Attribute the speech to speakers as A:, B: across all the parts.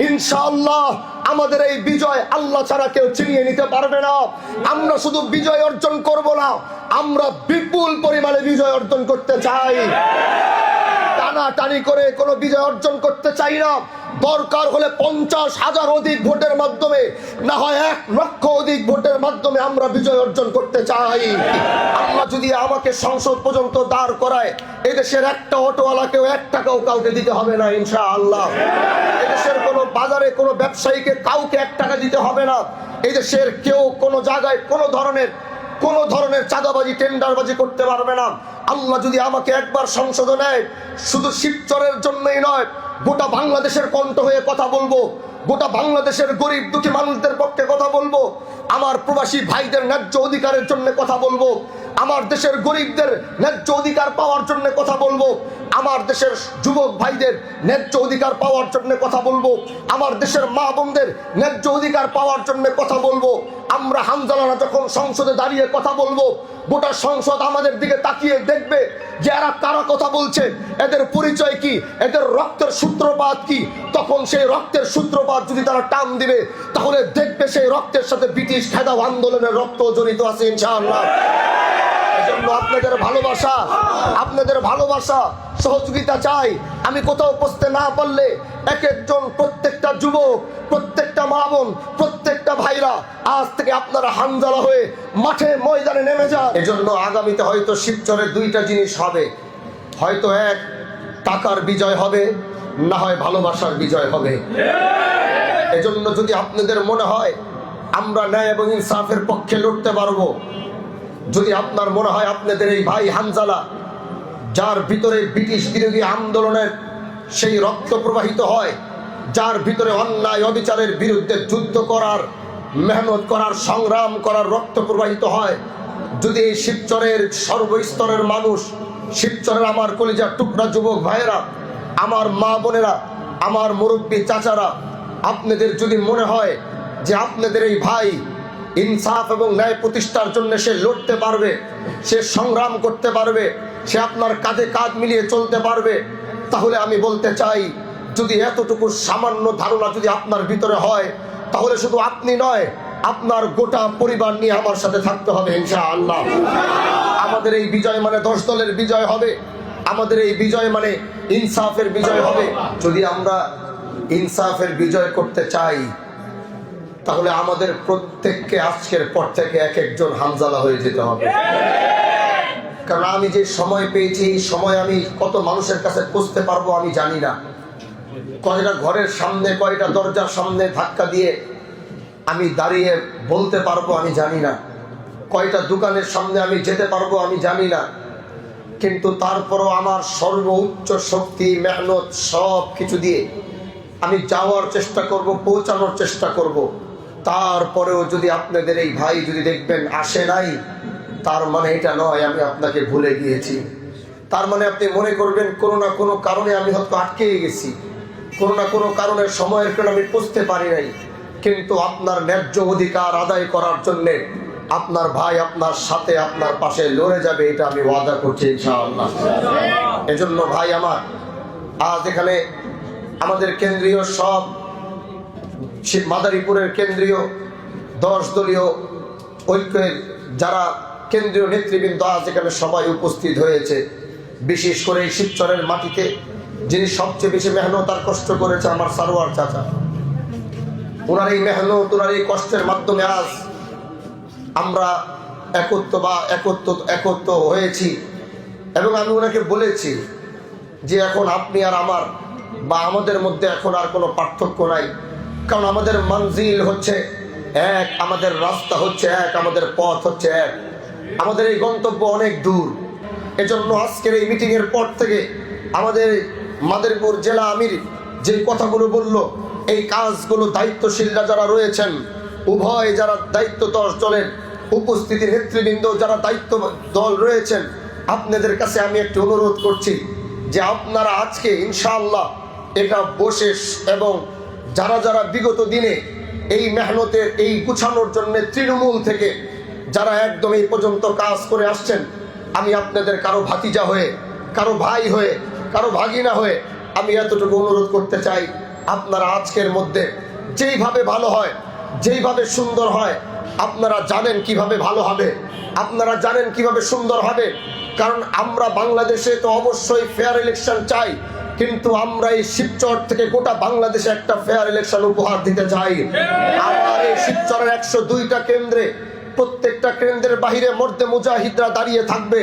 A: ইনশাআল্লাহ আমাদের এই বিজয় আল্লাহ ছাড়া কেউ ছিনিয়ে নিতে পারবে না। আমরা শুধু বিজয় অর্জন করব না, আমরা বিপুল পরিমাণে বিজয় অর্জন করতে চাই। টানাটানি করে কোনো বিজয় অর্জন করতে চাই না। দরকার হলে 50,000 অধিক ভোটের মাধ্যমে, না হয় 1 লক্ষ অধিক ভোটের মাধ্যমে আমরা বিজয় অর্জন করতে চাই। আল্লাহ যদি আমাকে সংসদ পর্যন্ত দাঁড় করায়, এদেশের একটা অটোওয়ালাকেও 1 টাকাও কাউকে দিতে হবে না ইনশাআল্লাহ। এদেশের কোনো বাজারে কোনো ব্যবসায়ীকে কাউকে 1 টাকা দিতে হবে না। এদেশের কেউ কোনো জায়গায় কোনো ধরনের চাঁদাবাজি টেন্ডারবাজি করতে পারবে না। আল্লাহ যদি আমাকে একবার সংসদে নেয়, শুধু শিবচরের জন্যই নয়, গোটা বাংলাদেশের কণ্ঠ হয়ে কথা বলবো, গোটা বাংলাদেশের গরিব দুঃখী মানুষদের পক্ষে কথা বলবো, আমার প্রবাসী ভাইদের ন্যায্য অধিকারের জন্য কথা বলবো, আমার দেশের গরিবদের ন্যায্য অধিকার পাওয়ার জন্য কথা বলবো, আমার দেশের যুবক ভাইদের ন্যায্য অধিকার পাওয়ার জন্য কথা বলবো, আমার দেশের মা বোনদের ন্যায্য অধিকার পাওয়ার জন্য কথা বলবো। আমরা হামজালারা যখন সংসদে দাঁড়িয়ে কথা বলবো, গোটা সংসদ আমাদের দিকে তাকিয়ে দেখবে যে এরা কারা কথা বলছে, এদের পরিচয় কি, এদের রক্তের সূত্রপাত কি। তখন সেই রক্তের সূত্রপাত যদি তারা টান দিবে, তাহলে দেখবে সেই রক্তের সাথে ব্রিটিশ খেদাও আন্দোলনের রক্ত জড়িত আছে ইনশাআল্লাহ। এজন্য আপনাদের ভালোবাসা সহযোগিতা চাই। আমি কোথাও পৌঁছতে না পারলে এক একজন, প্রত্যেকটা যুবক, প্রত্যেকটা মা বোন, প্রত্যেকটা ভাইরা আজ থেকে আপনারা হামজালা হয়ে মাঠে ময়দানে নেমে যান। এজন্য আগামীতে হয়তো শিবচরের 2টা জিনিস হবে, হয়তো 1 টাকার বিজয় হবে, না হয় ভালোবাসার বিজয় হবে। এজন্য যদি আপনাদের মনে হয় আমরা ন্যায় এবং ইনসাফের পক্ষে লড়তে পারবো, যদি আপনার মনে হয় আপনাদের এই ভাই হামজালা, যার ভিতরে ব্রিটিশ বিরোধী আন্দোলনের সেই রক্ত প্রবাহিত হয়, যার ভিতরে অন্যায় অবিচারের বিরুদ্ধে যুদ্ধ করার, মেহনত করার, সংগ্রাম করার রক্ত প্রবাহিত হয়, যদি এই শিবচরের সর্বস্তরের মানুষ, শিবচরের আমার কলিজার টুকরা যুবক ভাইয়েরা, আমার মা বোনেরা, আমার মুরব্বী চাচারা, আপনাদের যদি মনে হয় যে আপনাদের এই ভাই ইনসাফ এবং ন্যায় প্রতিষ্ঠার জন্য সে লড়তে পারবে, সে সংগ্রাম করতে পারবে, সে আপনার কাঁধে কাঁধ মিলিয়ে চলতে পারবে, তাহলে আমি বলতে চাই, যদি এতটুকু সামান্য ধারণা যদি আপনার ভিতরে হয়, তাহলে শুধু আপনি নয়, আপনার গোটা পরিবার নিয়ে আমার সাথে থাকতে হবে ইনশাআল্লাহ। আমাদের এই বিজয় মানে 10 দলের বিজয় হবে, আমাদের এই বিজয় মানে ইনসাফের বিজয় হবে। যদি আমরা ইনসাফের বিজয় করতে চাই, তাহলে আমাদের প্রত্যেককে আজকের পর থেকে এক একজন হামজালা হয়ে যেতে হবে। কারণ আমি যে সময় পেয়েছি, এই সময় আমি কত মানুষের কাছে পৌঁছতে পারবো আমি জানি না। কয়টা ঘরের সামনে, কয়টা দরজার সামনে ধাক্কা দিয়ে আমি দাঁড়িয়ে বলতে পারবো আমি জানি না, কয়টা দোকানের সামনে আমি যেতে পারবো আমি জানি না। কিন্তু তারপরও আমার সর্বোচ্চ শক্তি, মেহনত সব কিছু দিয়ে আমি যাওয়ার চেষ্টা করব, পৌঁছানোর চেষ্টা করব। তারপরেও যদি আপনাদের এই ভাই যদি দেখবেন আসে নাই, তার মানে এটা নয় আমি আপনাকে ভুলে গিয়েছি। তার মানে আপনি মনে করবেন কোনো না কোনো কারণে আমি হয়তো আটকে গেছি, কোনো না কোনো কারণে সময়ের কারণে আমি পৌঁছতে পারি নাই। কিন্তু আপনার ন্যায্য অধিকার আদায় করার জন্যে আপনার ভাই আপনার সাথে, আপনার পাশে লড়ে যাবে, এটা আমি ওয়াদা করছি ইনশাআল্লাহ। এজন্য ভাই আমার, আজ এখানে আমাদের কেন্দ্রীয় সব মাদারীপুরের কেন্দ্রীয় 10 দলীয় ঐক্যের যারা কেন্দ্রীয় নেতৃবৃন্দ আজ এখানে সবাই উপস্থিত হয়েছে। বিশেষ করে এই শিবচরের মাটিতে যিনি সবচেয়ে বেশি মেহনত আর কষ্ট করেছে আমার সারোয়ার চাচা, ওনার এই মেহনত, ওনার এই কষ্টের মাধ্যমে আজ আমরা একত্র হয়েছি। এবং আমি ওনাকে বলেছি যে এখন আপনি আর আমার বা আমাদের মধ্যে এখন আর কোনো পার্থক্য নাই, কারণ আমাদের মঞ্জিল হচ্ছে এক, আমাদের রাস্তা হচ্ছে এক, আমাদের পথ হচ্ছে এক, আমাদের এই গন্তব্য অনেক দূর। এজন্য আজকের এই মিটিংয়ের পর থেকে আমাদের মাদারীপুর জেলা আমির যে কথাগুলো বলল, এই কাজগুলো দায়িত্বশীলরা যারা রয়েছেন, উভয় যারা দায়িত্ব 10 দলের উপস্থিতি নেতৃবৃন্দ যারা দায়িত্ব দল রয়েছেন, আপনাদের কাছে আমি একটি অনুরোধ করছি যে আপনারা আজকে ইনশাআল্লাহ এটা বসে এবং যারা যারা বিগত দিনে এই মেহনতের এই গুছানোর জন্য তৃণমূল থেকে যারা একদম এই পর্যন্ত কাজ করে আসছেন, আমি আপনাদের কারো ভাতিজা হয়ে, কারো ভাই হয়ে, কারো ভাগিনা হয়ে আমি এতটুকু অনুরোধ করতে চাই, আপনারা আজকের মধ্যে যেইভাবে ভালো হয়, যেইভাবে সুন্দর হয়, আপনারা জানেন কিভাবে ভালো হবে, আপনারা জানেন কিভাবে সুন্দর হবে। কারণ আমরা বাংলাদেশে তো অবশ্যই ফেয়ার ইলেকশন চাই, কিন্তু আমরা এই শিবচর থেকে গোটা বাংলাদেশে একটা ফেয়ার ইলেকশন উপহার দিতে চাই। আমার এই শিবচরের 102টা কেন্দ্রে, প্রত্যেকটা কেন্দ্রের বাহিরে মর্দে মুজাহিদরা দাঁড়িয়ে থাকবে।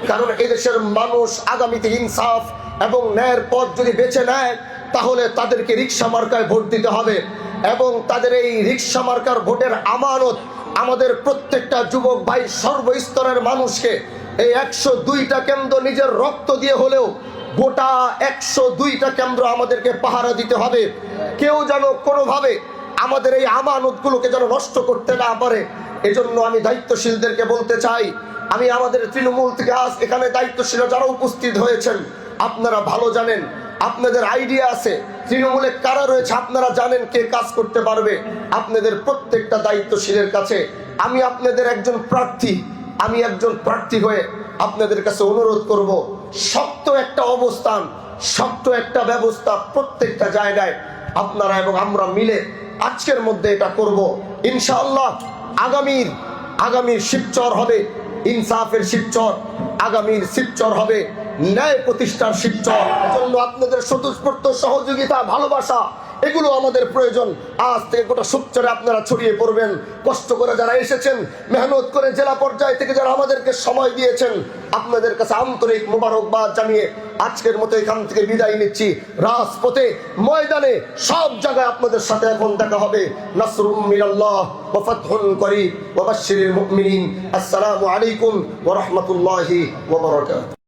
A: কারণ এদেশের মানুষ আগামীতে ইনসাফ এবং ন্যায়ের পথ যদি বেছে নেয়, তাহলে তাদেরকে রিক্সা মার্কায় ভোট দিতে হবে। এবং তাদের এই রিক্সা মার্কার ভোটের আমানত আমাদের প্রত্যেকটা যুবক ভাই সর্বস্তরের মানুষকে এই 102টা কেন্দ্র নিজের রক্ত দিয়ে হলেও গোটা 102টা কেন্দ্র আমাদেরকে পাহারা দিতে হবে। কেউ যেন কোনোভাবে আমাদের এই আমানতগুলোকে যেন নষ্ট করতে না পারে। এজন্য আমি দায়িত্বশীলদেরকে বলতে চাই, আমি আমাদের তৃণমূল থেকে আজ এখানে দায়িত্বশীল যারা উপস্থিত হয়েছেন, আপনারা ভালো জানেন, আপনাদের আইডিয়া আছে তৃণমূলে কারা রয়েছে, আপনারা জানেন কে কাজ করতে পারবে। আপনাদের প্রত্যেকটা দায়িত্বশীলের কাছে আমি আপনাদের একজন প্রার্থী হয়ে আপনাদের কাছে অনুরোধ করব, শক্ত একটা অবস্থান, শক্ত একটা ব্যবস্থা প্রত্যেকটা জায়গায় আপনারা এবং আমরা মিলে আজকের মধ্যে এটা করব। ইনশাআল্লাহ আগামীর শিবচর হবে ইনসাফের শিবচর, আগামীর শিবচর হবে ন্যায় প্রতিষ্ঠার শিবচর। জন্য আপনাদের স্বতঃস্ফূর্ত সহযোগিতা, ভালোবাসা এগুলো আমাদের প্রয়োজন। আজ থেকে গোটা শিবচরে আপনারা ছড়িয়ে পড়বেন। কষ্ট করে যারা এসেছেন, মেহনত করে জেলা পর্যায় থেকে যারা আমাদেরকে সময় দিয়েছেন, আপনাদের কাছে আন্তরিক মোবারকবাদ জানিয়ে আজকের মতো এখান থেকে বিদায় নিচ্ছি। রাজপথে, ময়দানে, সব জায়গায় আপনাদের সাথে এখন দেখা হবে। নাসরুম মিনাল্লাহ ওয়া ফাতহুন করিব ওয়া বাশশিরিল মুমিনিন। আসসালামু আলাইকুম ওয়া রাহমাতুল্লাহি ওয়া বারাকাতুহু।